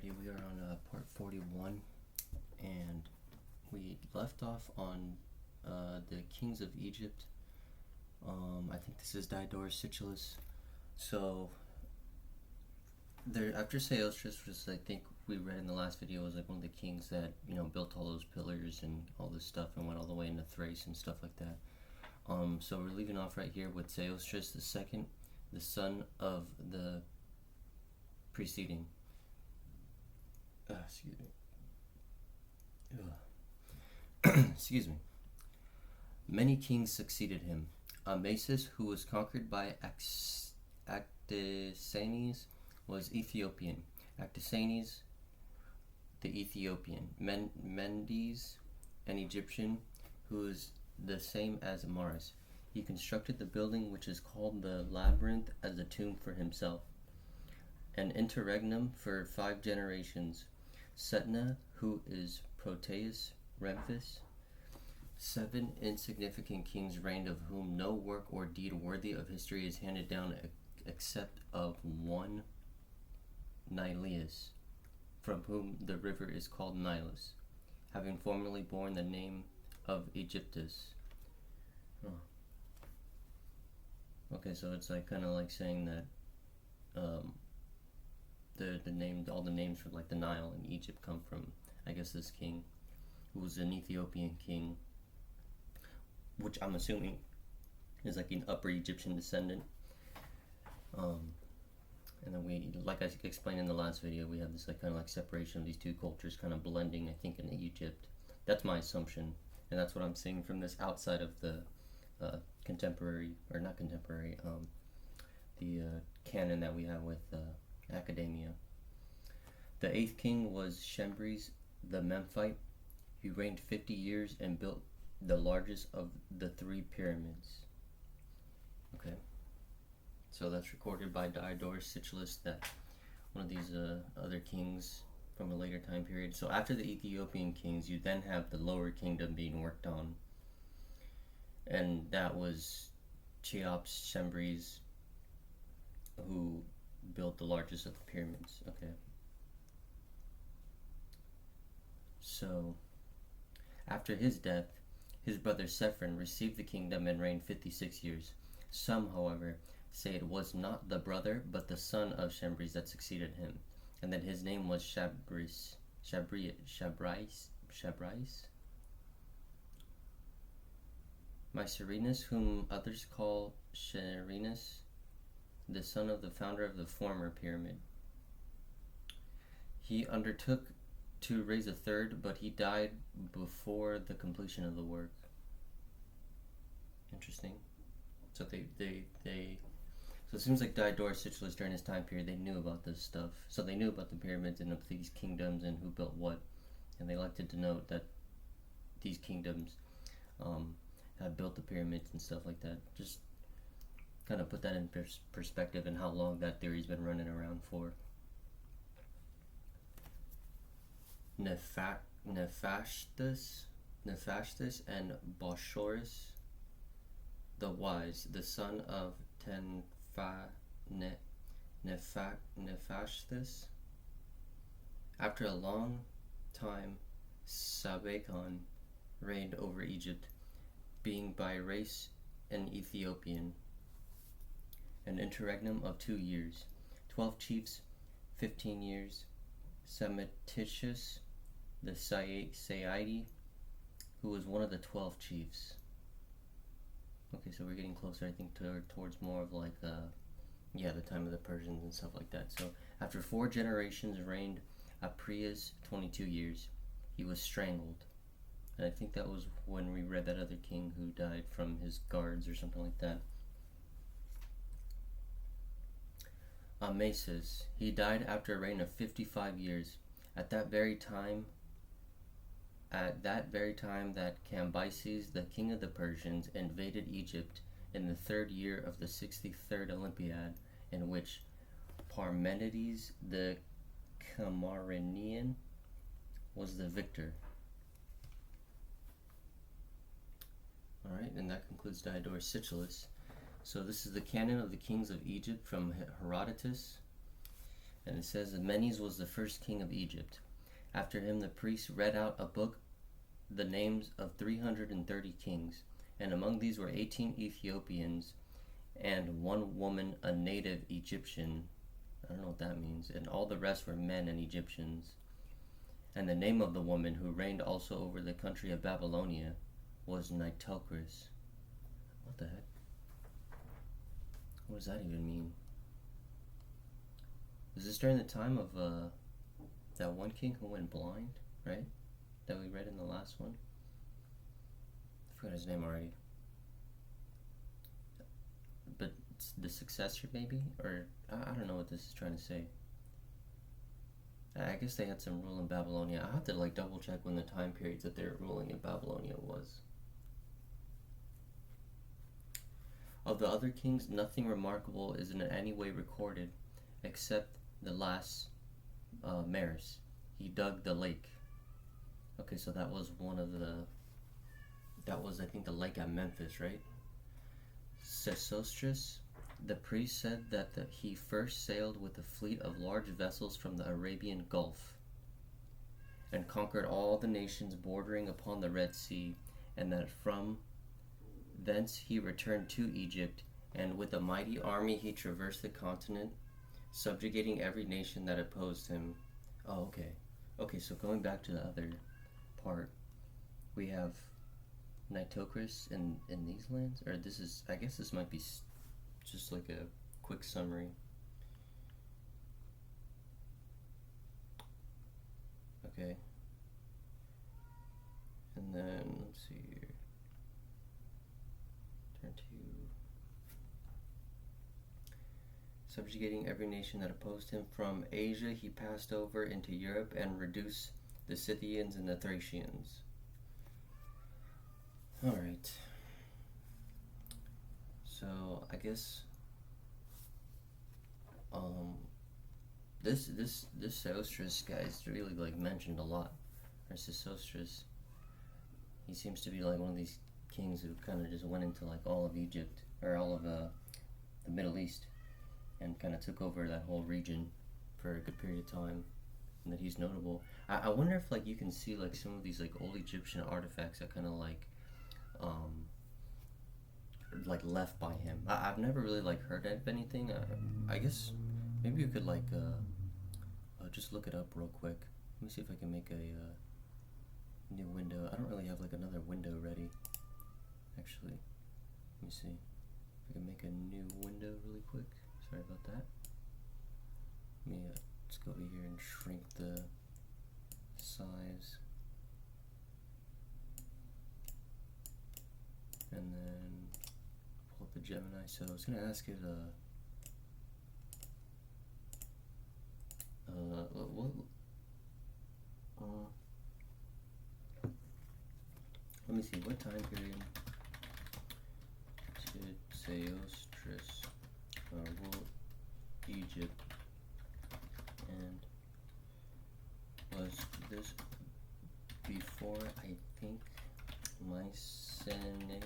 Alrighty, we are on part 41, and we left off on the kings of Egypt. I think this is Diodorus Siculus. So, after Sesostris, which I think we read in the last video, was like one of the kings that, built all those pillars and all this stuff and went all the way into Thrace and stuff like that. So we're leaving off right here with Sesostris II, the son of the preceding. Excuse me. Excuse me. Many kings succeeded him. Amasis, who was conquered by Actisanes, was Ethiopian. Actisanes, the Ethiopian. Mendes, an Egyptian, who is the same as Maris. He constructed the building which is called the Labyrinth as a tomb for himself. An interregnum for 5 generations. Setna, who is Proteus Memphis. 7 insignificant kings reigned, of whom no work or deed worthy of history is handed down except of one Nilus, from whom the river is called Nilus, having formerly borne the name of Egyptus. Okay, so it's like kind of like saying that all the names for like the Nile and Egypt come from, I guess, this king, who was an Ethiopian king, which I'm assuming is like an Upper Egyptian descendant. And then we, like I explained in the last video, we have this like kind of like separation of these two cultures kind of blending, I think, in Egypt. That's my assumption, and that's what I'm seeing from this outside of the contemporary, or not contemporary, the canon that we have with academia. The 8th king was Chambres the Memphite. He reigned 50 years and built the largest of the 3 pyramids. Okay, so that's recorded by Diodorus Siculus, that one of these other kings from a later time period. So after the Ethiopian kings, you then have the lower kingdom being worked on, and that was Cheops, Chambres, who built the largest of the pyramids. Okay, so after his death, his brother Sephron received the kingdom and reigned 56 years. Some, however, say it was not the brother but the son of Chambres that succeeded him, and that his name was Chabrais. Mycerinus, whom others call Cherinus, the son of the founder of the former pyramid. He undertook to raise a third, but he died before the completion of the work. Interesting. So so it seems like Diodorus Siculus, during his time period, they knew about this stuff. So they knew about the pyramids and of these kingdoms and who built what, and they liked to denote that these kingdoms had built the pyramids and stuff like that. Just kind of put that in perspective and how long that theory's been running around for. Nephastus and Boschorus the Wise, the son of Nephastus. After a long time, Sabacon reigned over Egypt, being by race an Ethiopian. An interregnum of 2 years. 12 chiefs, 15 years. Semeticius the Saidi, who was one of the 12 chiefs. Okay, so we're getting closer, I think, towards more of like the time of the Persians and stuff like that. So after 4 generations reigned Aprius 22 years. He was strangled. And I think that was when we read that other king who died from his guards or something like that. Amasis, he died after a reign of 55 years. At that very time that Cambyses, the king of the Persians, invaded Egypt in the 3rd year of the 63rd Olympiad, in which Parmenides the Camarinian was the victor. Alright, and that concludes Diodorus Siculus. So this is the canon of the kings of Egypt from Herodotus. And it says that Menes was the first king of Egypt. After him, the priests read out a book, the names of 330 kings, and among these were 18 Ethiopians and one woman, a native Egyptian. I don't know what that means. And all the rest were men and Egyptians. And the name of the woman who reigned also over the country of Babylonia was Nitocris. What the heck? What does that even mean? Is this during the time of that one king who went blind, right? That we read in the last one? I forgot his name already. But it's the successor, maybe? Or, I don't know what this is trying to say. I guess they had some rule in Babylonia. I have to like double check when the time periods that they were ruling in Babylonia was. Of the other kings, nothing remarkable is in any way recorded, except the last Maris. He dug the lake. Okay, so that was one of the. That was, I think, the lake at Memphis, right? Sesostris, the priest, said that he first sailed with a fleet of large vessels from the Arabian Gulf and conquered all the nations bordering upon the Red Sea, and that from thence he returned to Egypt, and with a mighty army he traversed the continent, subjugating every nation that opposed him. Oh, okay. Okay, so going back to the other part, we have Nitocris in these lands? Or this is, I guess this might be just like a quick summary. Okay. And then, let's see here. Turn to subjugating every nation that opposed him. From Asia he passed over into Europe and reduced the Scythians and the Thracians. Alright. So I guess this Sesostris guy is really like mentioned a lot. Or Sesostris. He seems to be like one of these kings who kind of just went into like all of Egypt or all of the Middle East and kind of took over that whole region for a good period of time, and that he's notable. I wonder if like you can see like some of these like old Egyptian artifacts that kind of like left by him. I've never really like heard of anything. I guess maybe you could like just look it up real quick. Let me see if I can make a new window. I don't really have like another window ready. Actually, let me see if I can make a new window really quick. Sorry about that. Let me just go over here and shrink the size. And then pull up the Gemini. So I was going to ask it, let me see, what time period did Sesostris rule Egypt, and was this before, I think, Mycenae,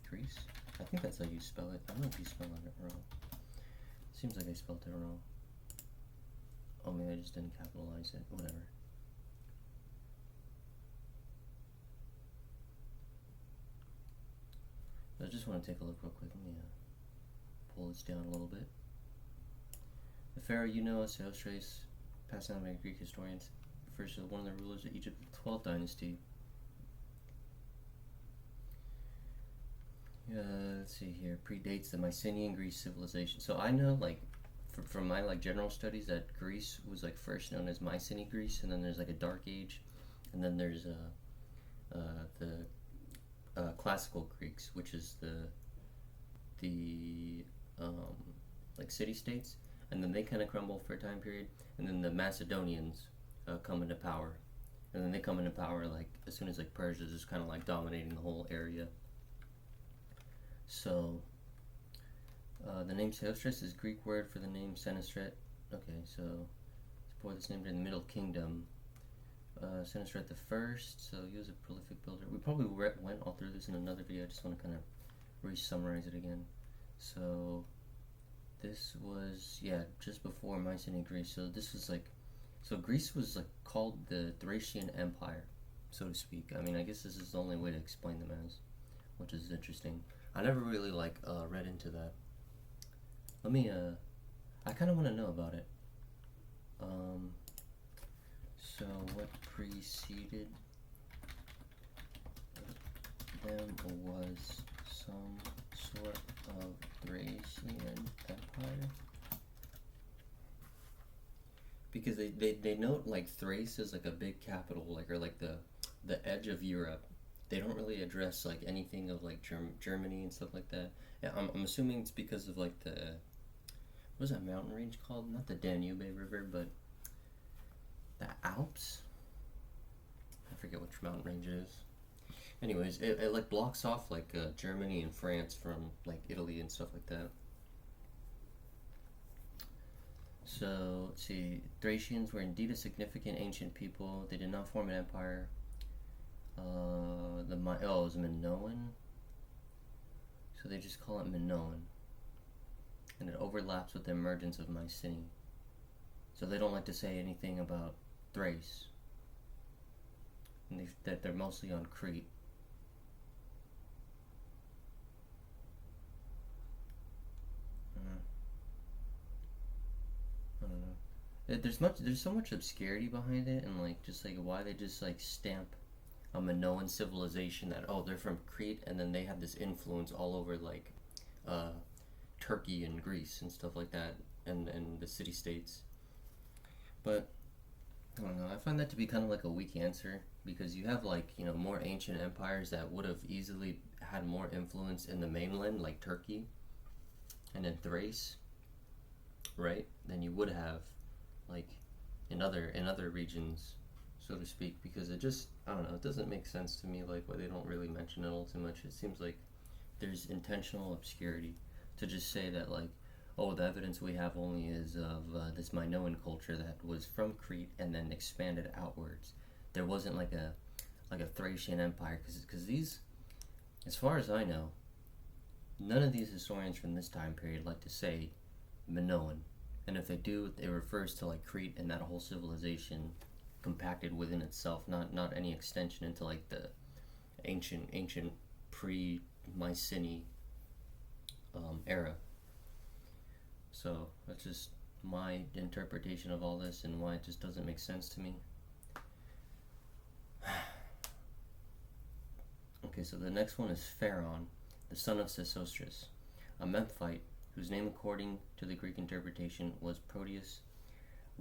Greece? I think that's how you spell it. I might be spelling it wrong. Seems like I spelled it wrong. Oh, maybe I just didn't capitalize it. Whatever. I just want to take a look real quick. Let me pull this down a little bit. The pharaoh Sesostris, passed down by Greek historians, refers to one of the rulers of Egypt of the 12th dynasty. Let's see here. Predates the Mycenaean Greece civilization. So I know, like, from my like general studies, that Greece was like first known as Mycenaean Greece, and then there's like a Dark Age, and then there's the classical Greeks, which is the like city-states, and then they kind of crumble for a time period, and then the Macedonians come into power, and then they come into power like as soon as like Persia is just kind of like dominating the whole area. So the name Sesostris is Greek word for the name Senestret. Okay, so it's before this name during the Middle Kingdom. Senestret the First, so he was a prolific builder. We probably went all through this in another video. I just want to kind of re-summarize it again. So This was, yeah, just before Mycenaean Greece. So this was like, so Greece was like called the Thracian Empire, so to speak. I mean, I guess this is the only way to explain them as, which is interesting. I never really like read into that. Let me, I kind of want to know about it. So what preceded them was some sort of Thracian Empire? Because they note like Thrace is like a big capital, like, or like the edge of Europe. They don't really address like anything of like Germany and stuff like that. Yeah, I'm assuming it's because of like the, what is that mountain range called? Not the Danube River, but the Alps? I forget which mountain range it is. Anyways, it like blocks off like Germany and France from like Italy and stuff like that. So, let's see. Thracians were indeed a significant ancient people. They did not form an empire. It was Minoan. So they just call it Minoan. And it overlaps with the emergence of Mycenae. So they don't like to say anything about Thrace. And that they're mostly on Crete. I don't know. There's so much obscurity behind it, and like just like why they just like stamp a Minoan civilization that, oh, they're from Crete, and then they have this influence all over like Turkey and Greece and stuff like that, and the city states. But I don't know. I find that to be kind of like a weak answer, because you have like, you know, more ancient empires that would have easily had more influence in the mainland, like Turkey and in Thrace, right? Than you would have like in other regions, so to speak, because it just, I don't know, it doesn't make sense to me like why they don't really mention it all too much. It seems like there's intentional obscurity to just say that like, oh, the evidence we have only is of this Minoan culture that was from Crete and then expanded outwards. There wasn't like a Thracian empire, because these, as far as I know, none of these historians from this time period like to say Minoan, and if they do, it refers to like Crete and that whole civilization compacted within itself, not any extension into like the ancient pre-Mycenae era. So that's just my interpretation of all this and why it just doesn't make sense to me. Okay, so the next one is Pharaon, the son of Sesostris, a Memphite whose name according to the Greek interpretation was Proteus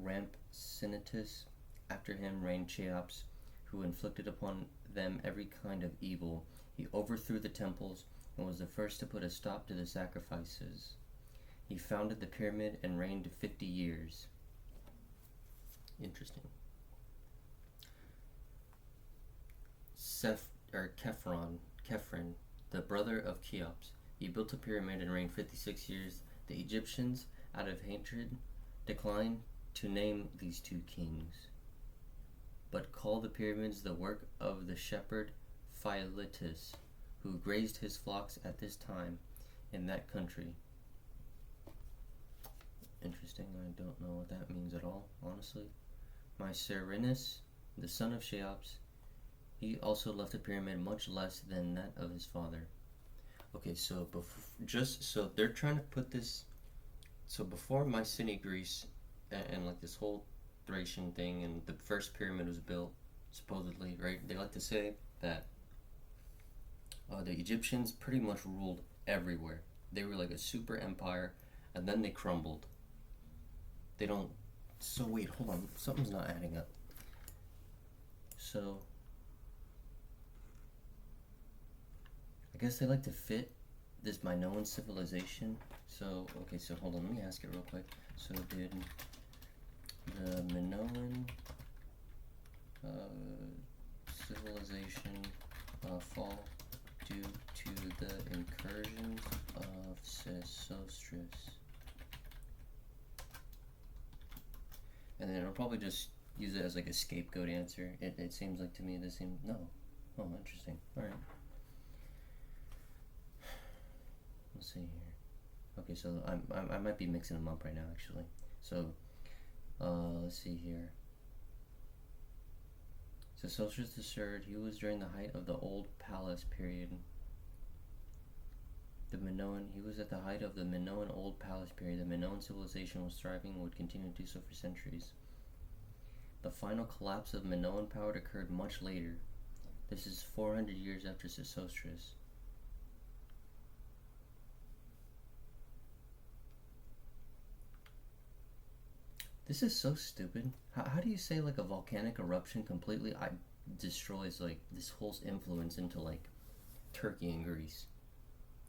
Rampsinitus. After him reigned Cheops, who inflicted upon them every kind of evil. He overthrew the temples and was the first to put a stop to the sacrifices. He founded the pyramid and reigned 50 years. Interesting. Kephren, the brother of Cheops. He built a pyramid and reigned 56 years. The Egyptians, out of hatred, declined to name these two kings, but call the pyramids the work of the shepherd Philetus, who grazed his flocks at this time in that country. Interesting, I don't know what that means at all, honestly. Mycerinus, the son of Cheops, he also left a pyramid much less than that of his father. Okay, so so they're trying to put this, so before Mycenaean Greece and like this whole Thracian thing and the first pyramid was built, supposedly, right? They like to say that the Egyptians pretty much ruled everywhere. They were like a super empire, and then they crumbled. They don't. So wait, hold on. Something's not adding up. So I guess they like to fit this Minoan civilization. So okay, so hold on. Let me ask it real quick. So did the Minoan civilization fall due to the incursions of Sesostris? And then I'll probably just use it as like a scapegoat answer. It seems like to me this seems no. Oh, interesting. All right. Let's see here. Okay, so I might be mixing them up right now, actually. So, let's see here. So Sosistrus III, he was during the height of the Old Palace period. He was at the height of the Minoan Old Palace period. The Minoan civilization was thriving and would continue to do so for centuries. The final collapse of Minoan power occurred much later. This is 400 years after Sosistrus. This is so stupid. How do you say like a volcanic eruption completely destroys like this whole influence into like Turkey and Greece?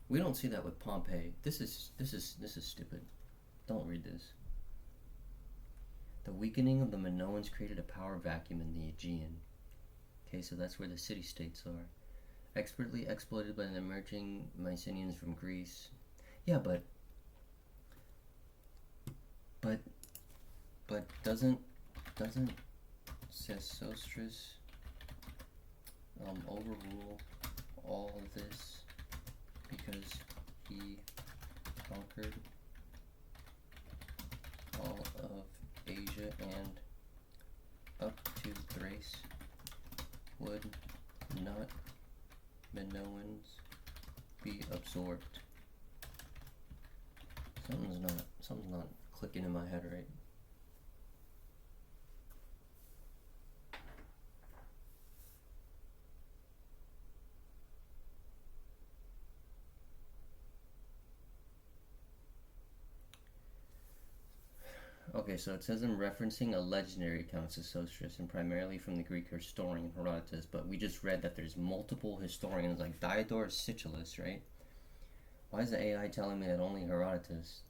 We don't see that with Pompeii. This is stupid. Don't read this. The weakening of the Minoans created a power vacuum in the Aegean. Okay, so that's where the city-states are. Expertly exploited by the emerging Mycenaeans from Greece. Yeah, but doesn't Sesostris overrule all of this because he conquered all of Asia and up to Thrace? Would not Minoans be absorbed? Something's not clicking in my head right. Okay, so it says I'm referencing a legendary account of Sesostris, and primarily from the Greek historian Herodotus, but we just read that there's multiple historians like Diodorus Siculus, right? Why is the AI telling me that only Herodotus?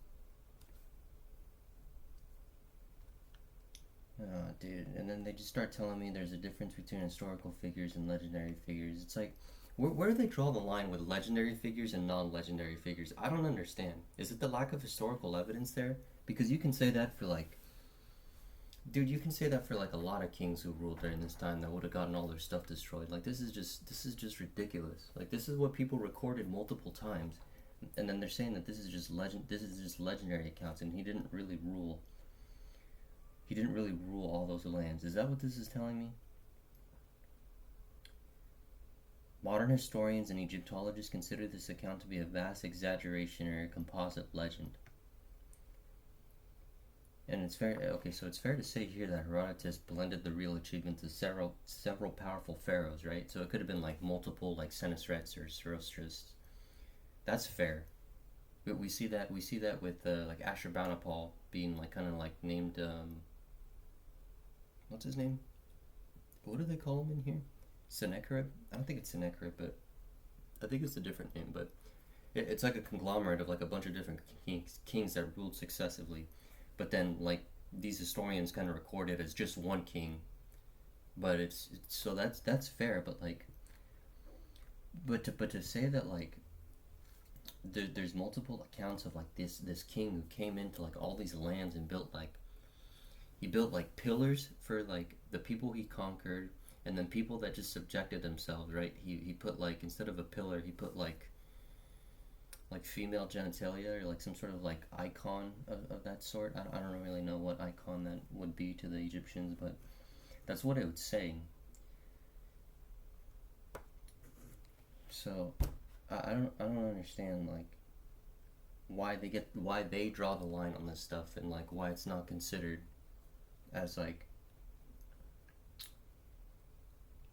Oh, dude. And then they just start telling me there's a difference between historical figures and legendary figures. It's like, where do they draw the line with legendary figures and non-legendary figures? I don't understand. Is it the lack of historical evidence there? Because you can say that for like, dude, you can say that for like a lot of kings who ruled during this time that would have gotten all their stuff destroyed. Like this is just ridiculous. Like this is what people recorded multiple times, and then they're saying that this is just legendary accounts, and he didn't really rule. He didn't really rule all those lands. Is that what this is telling me? Modern historians and Egyptologists consider this account to be a vast exaggeration or a composite legend. And it's fair. Okay, so it's fair to say here that Herodotus blended the real achievements of several powerful pharaohs, right? So it could have been like multiple, like Senesrets or Sesostris. That's fair. But we see that with like Ashurbanipal being like kind of like named. What's his name? What do they call him in here? Sennacherib? I don't think it's Sennacherib, but I think it's a different name. But it's like a conglomerate of like a bunch of different kings that ruled successively. But then, like, these historians kind of record it as just one king. But it's so that's fair. But like, but to say that like there's multiple accounts of like this king who came into like all these lands and built like pillars for like the people he conquered, and then people that just subjected themselves, right? He put like, instead of a pillar, he put like female genitalia or like some sort of like icon of that sort. I don't really know what icon that would be to the Egyptians, but that's what it would say. So I don't understand like why they draw the line on this stuff, and like why it's not considered as like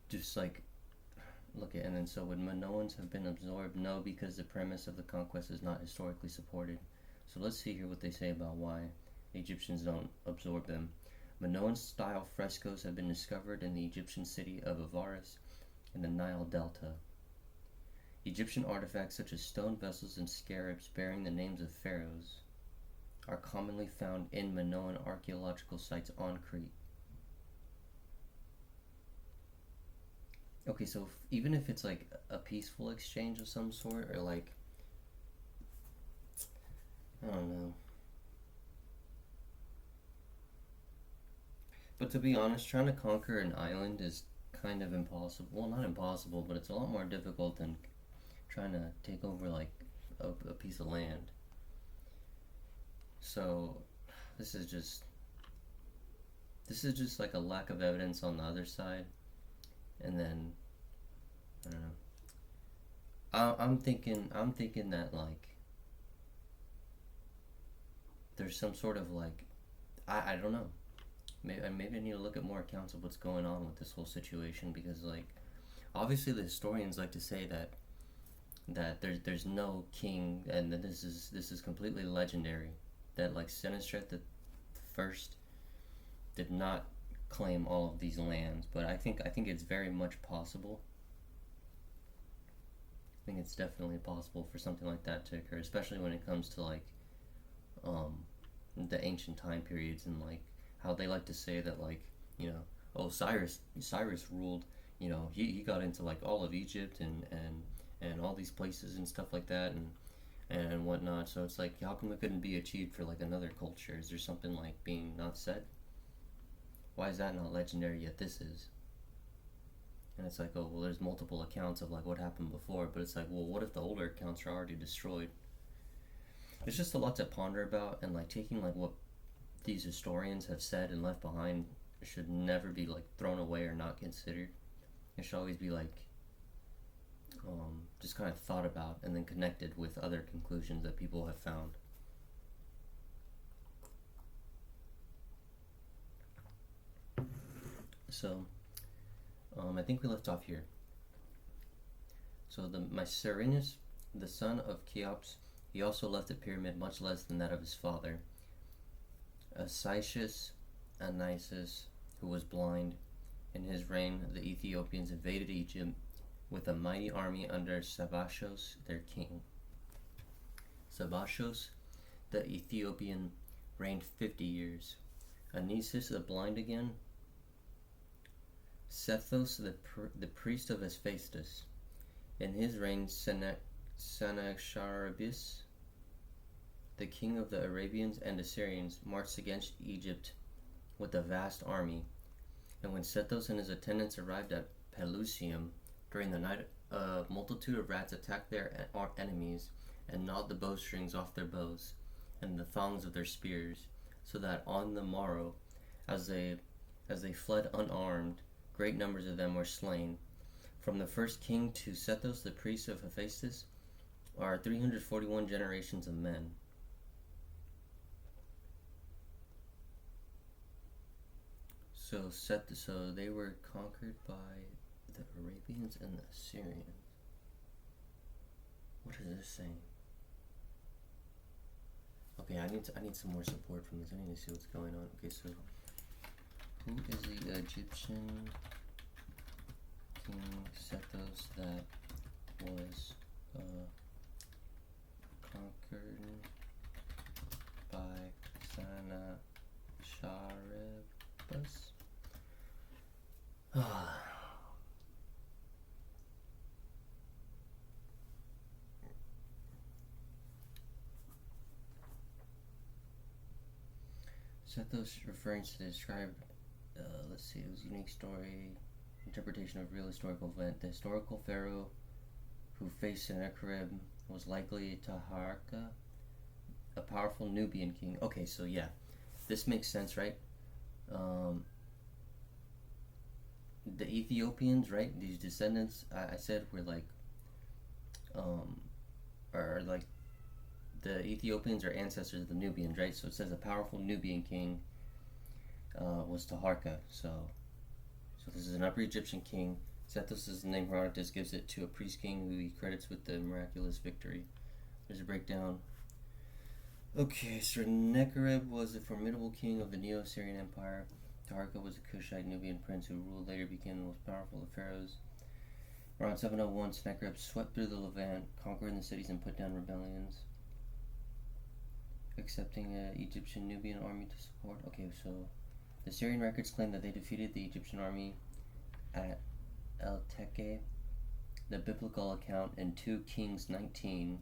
just like look at. And then so would Minoans have been absorbed? No, because the premise of the conquest is not historically supported. So let's see here what they say about why the Egyptians don't absorb them. Minoan style frescoes have been discovered in the Egyptian city of Avaris in the Nile Delta. Egyptian artifacts such as stone vessels and scarabs bearing the names of pharaohs are commonly found in Minoan archaeological sites on Crete. Okay, so even if it's like a peaceful exchange of some sort, or like, I don't know. But to be honest, trying to conquer an island is kind of impossible. Well, not impossible, but it's a lot more difficult than trying to take over like a piece of land. So this is just like a lack of evidence on the other side, and then I don't know. I'm thinking that like there's some sort of like I don't know. Maybe I need to look at more accounts of what's going on with this whole situation, because like obviously the historians like to say that there's no king, and that this is completely legendary, that like Sennacherib the first did not claim all of these lands, but I think it's very much possible. I think it's definitely possible for something like that to occur, especially when it comes to like the ancient time periods, and like how they like to say that, like, you know, oh, Cyrus ruled, you know, he got into like all of Egypt and all these places and stuff like that, and whatnot. So it's like, how come it couldn't be achieved for like another culture? Is there something like being not said? Why is that not legendary yet this is? And it's like, oh, well, there's multiple accounts of like what happened before, but it's like, well, what if the older accounts are already destroyed? It's just a lot to ponder about, and like taking like what these historians have said and left behind should never be like thrown away or not considered. It should always be like just kind of thought about and then connected with other conclusions that people have found. So I think we left off here. So Mycerinus, the son of Cheops, he also left a pyramid much less than that of his father. Anisus, who was blind, in his reign the Ethiopians invaded Egypt with a mighty army under Sabachos, their king. Sabachos, the Ethiopian, reigned 50 years. Anisus the blind again. Sethos, the priest of Hephaestus. In his reign, Sennacheribus, the king of the Arabians and Assyrians, marched against Egypt with a vast army. And when Sethos and his attendants arrived at Pelusium during the night, a multitude of rats attacked their enemies and gnawed the bowstrings off their bows and the thongs of their spears, so that on the morrow, as they fled unarmed, great numbers of them were slain. From the first king to Sethos, the priest of Hephaestus, are 341 generations of men. So they were conquered by the Arabians and the Assyrians. What is this saying? Okay, I need some more support from this. I need to see what's going on. Okay, so who is the Egyptian king Sethos that was conquered by Sennacheribus? Sethos referring to the described, let's see, it was unique story, interpretation of real historical event. The historical pharaoh who faced Sennacherib was likely Taharka, a powerful Nubian king. Okay, so yeah, this makes sense, right? The Ethiopians, right? These descendants, I said, were like, are like, the Ethiopians are ancestors of the Nubians, right? So it says a powerful Nubian king was Taharka. So this is an Upper Egyptian king. Sethos is the name Herodotus gives it to a priest king who he credits with the miraculous victory. There's a breakdown. Okay, Sennacherib was a formidable king of the Neo-Assyrian Empire. Taharka was a Cushite Nubian prince who ruled later, became the most powerful of pharaohs. Around 701, Sennacherib swept through the Levant, conquering the cities and put down rebellions, accepting an Egyptian Nubian army to support. Okay, so the Syrian records claim that they defeated the Egyptian army at El Teke. The biblical account in 2 Kings 19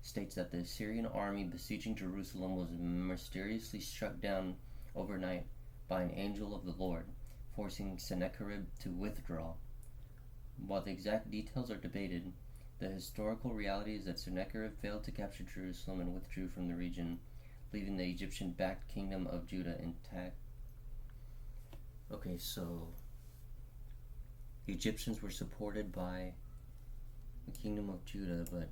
states that the Assyrian army besieging Jerusalem was mysteriously struck down overnight by an angel of the Lord, forcing Sennacherib to withdraw. While the exact details are debated, the historical reality is that Sennacherib failed to capture Jerusalem and withdrew from the region, leaving the Egyptian-backed kingdom of Judah intact. Okay, so the Egyptians were supported by the kingdom of Judah, but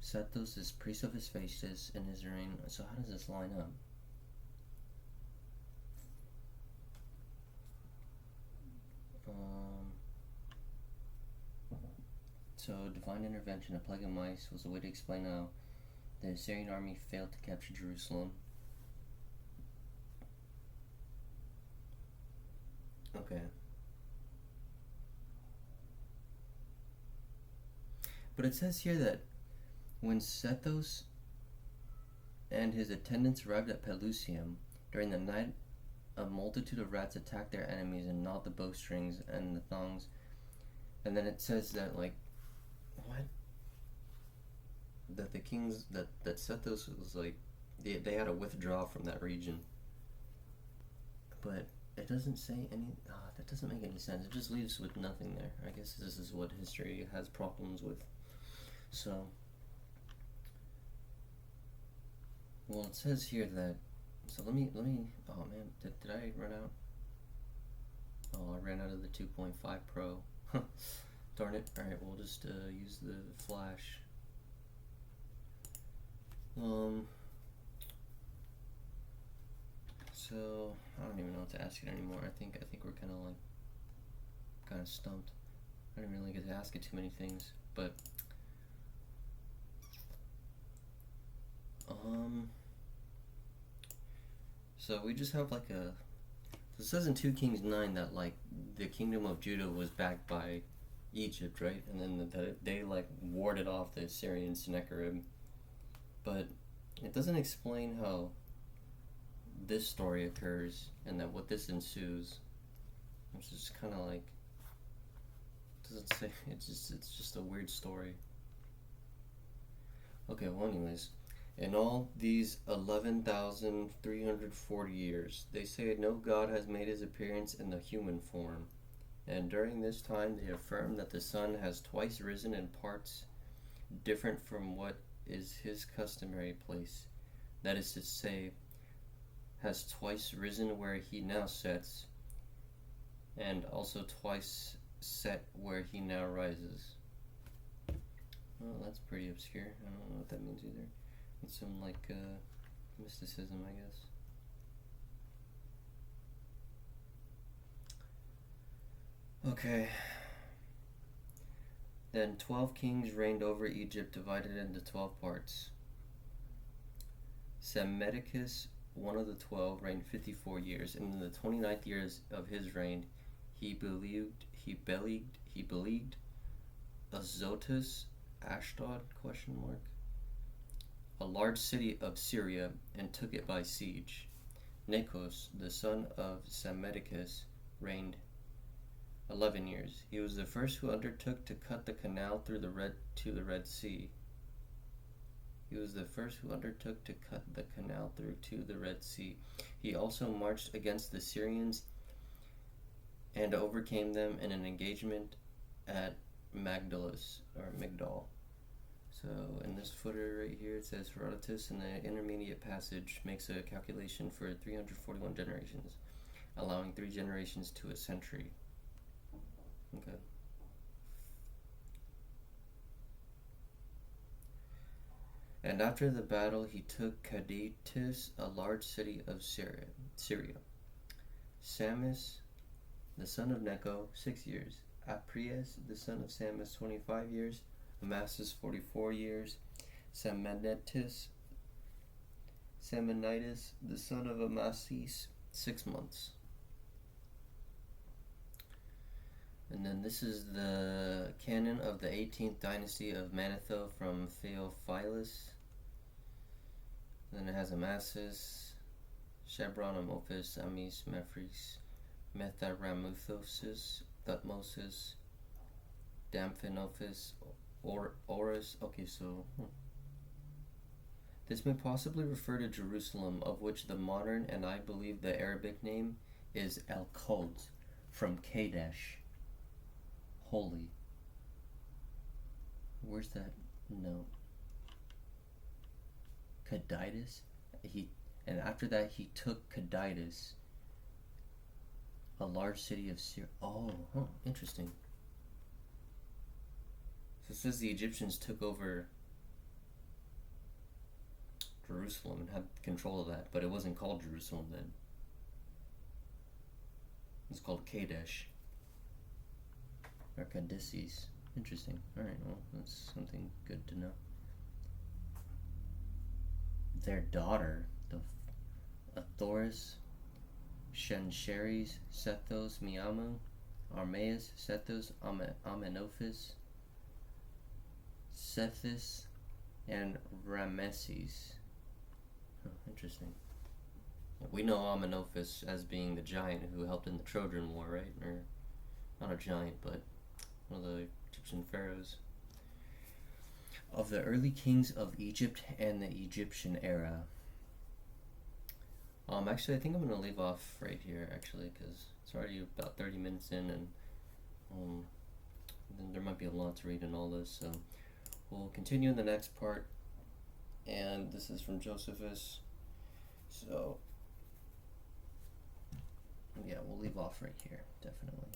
Sethos is priest of Hephaestus in his reign. So how does this line up? So divine intervention, a plague of mice, was a way to explain how the Assyrian army failed to capture Jerusalem. Okay. But it says here that when Sethos and his attendants arrived at Pelusium, during the night a multitude of rats attacked their enemies and gnawed the bowstrings and the thongs. And then it says that, like, what? That the kings, that Sethos was like, they had to withdraw from that region. But it doesn't say any, that doesn't make any sense. It just leaves with nothing there. I guess this is what history has problems with. So, well, it says here that, so let me, oh man, did I run out? Oh, I ran out of the 2.5 Pro. Darn it. Alright, we'll just use the flash. So I don't even know what to ask it anymore. I think we're kind of stumped. I didn't really get to ask it too many things, but so we just have like a. It says in 2 Kings 9 that like the kingdom of Judah was backed by Egypt, right? And then they like warded off the Assyrian Sennacherib. But it doesn't explain how this story occurs and that what this ensues. Which is kind of like, doesn't say. It's just a weird story. Okay, well, anyways, in all these 11,340 years, they say no god has made his appearance in the human form. And during this time, they affirm that the sun has twice risen in parts different from what is his customary place. That is to say, has twice risen where he now sets, and also twice set where he now rises. Well, that's pretty obscure. I don't know what that means either. It's some like mysticism, I guess. Okay. Then 12 kings reigned over Egypt, divided into 12 parts. Psammetichus, one of the 12, reigned 54 years, and in the 29th year of his reign, he beleaguered Azotus, Ashdod, ? A large city of Syria, and took it by siege. Necos, the son of Psammetichus, reigned 11 years. He was the first who undertook to cut the canal through the Red Sea. He also marched against the Syrians and overcame them in an engagement at Migdal. So in this footer right here, it says Herodotus in the intermediate passage makes a calculation for 341 generations, allowing 3 generations to a century. Okay. And after the battle, he took Caditis, a large city of Syria. Samis, the son of Necho, 6 years. Aprius, the son of Samis, 25 years. Amasis, 44 years. Samanitis, the son of Amasis, 6 months. And then this is the canon of the 18th dynasty of Manetho from Theophilus. Then it has Amasis, Chebron, Amophis, Amis, Mephris, Metharamuthosis, Thutmosis, Damphinophis, Orus. Okay, so this may possibly refer to Jerusalem, of which the modern and I believe the Arabic name is Al-Quds, from Kadesh, holy. Where's that note? Cadidas. And after that he took Cadidas, a large city of Syria. Oh, interesting. So it says the Egyptians took over Jerusalem and had control of that, but it wasn't called Jerusalem then. It was called Kadesh. Or Cadisses. Interesting. Alright, well, that's something good to know. Their daughter, the Athoris, Shencheres, Sethos, Miamu, Armaeus, Sethos, Amenophis, Cephis, and Rameses. Interesting. We know Amenophis as being the giant who helped in the Trojan War, right? Or not a giant, but one of the Egyptian pharaohs. Of the early kings of Egypt and the Egyptian era. Actually, I think I'm going to leave off right here, actually, because it's already about 30 minutes in, and then there might be a lot to read in all this, so we'll continue in the next part, and this is from Josephus, so yeah, we'll leave off right here, definitely.